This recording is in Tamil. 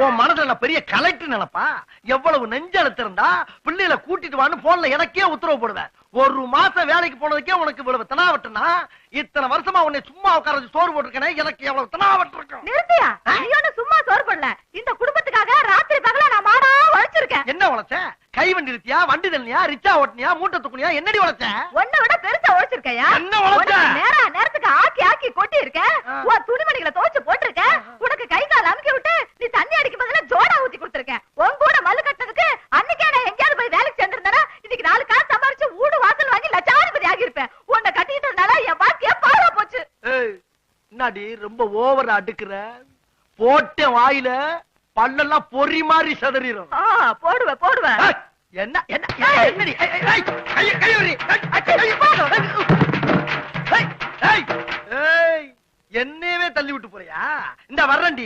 உன் மனசுல பெரிய கலெக்டர் நினைப்பா? எவ்வளவு நெஞ்செழுத்து இருந்தா பிள்ளைகளை கூட்டிட்டு வான்னு போன்ல எனக்கே உத்தரவு போடுவேன். ஒரு மாசம் வேலைக்கு போனதுக்கே உனக்கு இவ்வளவு தனாவட்டுனா, இத்தனை வருஷமா உன்னை சும்மா உட்கார வச்சு சோறு போட்டுருக்கேனே, எனக்கு எவ்வளவு தனாவட்டு இருக்கும். நிறுத்தியா? நீ ஒண்ணு சும்மா சோறு போடல. இந்த குடும்பத்துக்காக ராத்திரி பகலா நான் மாடா உழைச்சிருக்கேன். என்ன உழைச்ச? கை வண்டி நிறுத்தியா, வண்டி தள்ளியா, ரிச்சா ஓட்டினியா, மூட்டை தூக்குனியா, என்னடி உழைச்ச? உன்னை விட பெருசா உழைச்சிருக்கையா? என்ன உழைச்ச? நேரத்துக்கு ஆக்கி ஆக்கி கொட்டி இருக்க. உன் துணிமணிகளை துவைச்சு போட்டிருக்க. உனக்கு கை கால் அமுக்கி விட்டு நீ தண்ணி அடிக்கும் பதிலா ஜோடா ஊத்தி கொடுத்திருக்க. உன் கூட மல்லு கட்டினதுக்கு அன்னைக்கே நான் எங்கேயாவது போய் வேலைக்கு சேர்ந்திருந்தேன்னா இன்னைக்கு 4 காசு சம்பாரிச்சு வீடு வாசல் வாங்கி லட்சாதிபதி ஆகியிருப்பேன். உன்னை கட்டிக்கிட்டதுனால என் வாழ்க்கைய பாழா போச்சு. என்னடி ரொம்ப ஓவரா அடுக்குற? போட்ட வாயில பல்லெல்லாம் பொறி மாதிரி சதறிடும். போடுவேன். என்ன என்ன என்னடி? என்னவே தள்ளி விட்டு போறியா? இந்த வர்றண்டி.